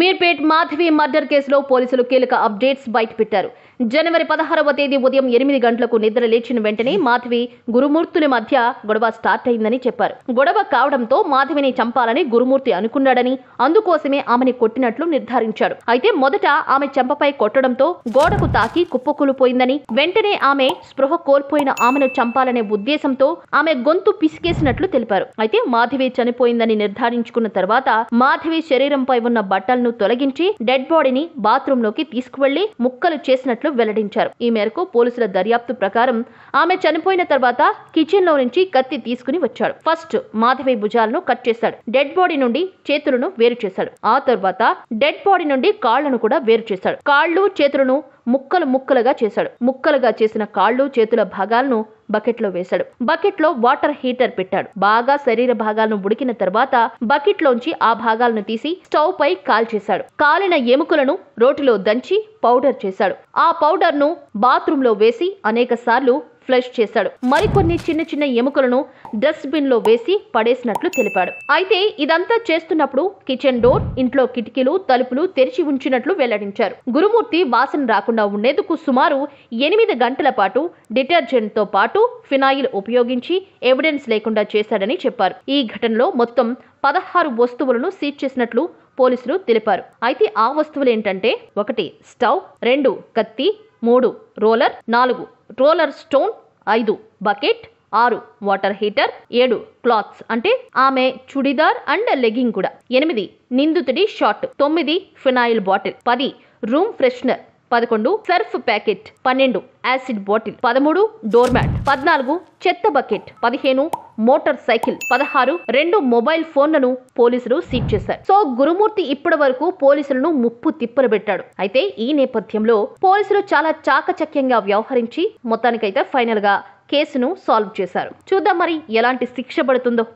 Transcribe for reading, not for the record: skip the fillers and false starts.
Meerpet Madhavi murder కేసులో పోలీసులు కీలక అప్డేట్స్ బయటపెట్టారు. జనవరి 16వ తేదీ ఉదయం 8 గంటలకు నిద్ర లేచిన వెంటనే మాధవి గురుమూర్తుల మధ్య గొడవ స్టార్ట్ అయిందని చెప్పారు. గొడవ కావడంతో మాధవిని చంపాలని గురుమూర్తి అనుకున్నాడని, అందుకోసమే ఆమెని కొట్టినట్లు నిర్ధారించాడు. అయితే మొదట ఆమె చెంపపై కొట్టడంతో గోడకు తాకి కుప్పకూలిపోయిందని, వెంటనే ఆమె స్పృహ కోల్పోయిన ఆమెను చంపాలనే ఉద్దేశంతో ఆమె గొంతు పిసికేసినట్లు తెలిపారు. అయితే మాధవి చనిపోయిందని నిర్ధారించుకున్న తర్వాత మాధవి శరీరంపై ఉన్న బట్టలను తొలగించి డెడ్ బాడీని బాత్రూమ్ లోకి తీసుకువెళ్లి ముక్కలు చేసినట్లు వెల్లడించారు. ఈ మేరకు పోలీసుల దర్యాప్తు ప్రకారం ఆమె చనిపోయిన తర్వాత కిచెన్ లో నుంచి కత్తి తీసుకుని వచ్చాడు. ఫస్ట్ మాధవి భుజాలను కట్ చేశాడు. డెడ్ బాడీ నుండి చేతులను వేరు చేశాడు. ఆ తర్వాత డెడ్ బాడీ నుండి కాళ్లను కూడా వేరు చేశాడు. కాళ్ళు చేతులను ముక్కలుగా చేశాడు. ముక్కలుగా చేసిన కాళ్ళు చేతుల భాగాలను బకెట్ లో వేశాడు. బకెట్ లో వాటర్ హీటర్ పెట్టాడు. బాగా శరీర భాగాలను ఉడికిన తర్వాత బకెట్ లోంచి ఆ భాగాలను తీసి స్టవ్ పై కాల్చేశాడు. కాలిన ఎముకలను రోటిలో దంచి పౌడర్ చేశాడు. ఆ పౌడర్ ను బాత్రూమ్ లో వేసి అనేక సార్లు ఫ్లష్ చేశాడు. మరికొన్ని చిన్న ఎముకలను డస్ట్ బిన్ లో వేసి పడేసినట్లు తెలిపాడు. అయితే ఇదంతా చేస్తున్నప్పుడు కిచెన్ డోర్, ఇంట్లో కిటికీలు, తలుపులు తెరిచి ఉంచినట్లు వెల్లడించారు. గురుమూర్తి వాసన రాకుండా ఉండేందుకు సుమారు 8 గంటల పాటు డిటర్జెంట్ తో పాటు ఫినాయిల్ ఉపయోగించి ఎవిడెన్స్ లేకుండా చేశాడని చెప్పారు. ఈ ఘటనలో మొత్తం 16 వస్తువులను సీజ్ చేసినట్లు పోలీసులు తెలిపారు. అయితే ఆ వస్తువులు ఏంటంటే 1 స్టవ్, 2 కత్తి, 3 roller, 4 roller stone, 5 bucket, 6 water heater, 7 clothes అంటే ఆమె చుడిదార్ అండ్ లెగ్గింగ్ కూడా, 8 నిందితుడి short, 9 phenyl bottle, 10 room freshener, 11 Surf packet, 12 acid bottle, 13 door mat, 14 చెత్త బకెట్, 15 మోటార్ సైకిల్, 16 2 మొబైల్ ఫోన్లను పోలీసులు సీజ్ చేశారు. సో గురుమూర్తి ఇప్పటి వరకు పోలీసులను ముప్పు తిప్పలు పెట్టాడు. అయితే ఈ నేపథ్యంలో పోలీసులు చాలా చాకచక్యంగా వ్యవహరించి మొత్తానికైతే ఫైనల్ గా కేసును సాల్వ్ చేశారు. చూద్దాం మరి ఎలాంటి శిక్ష పడుతుందో.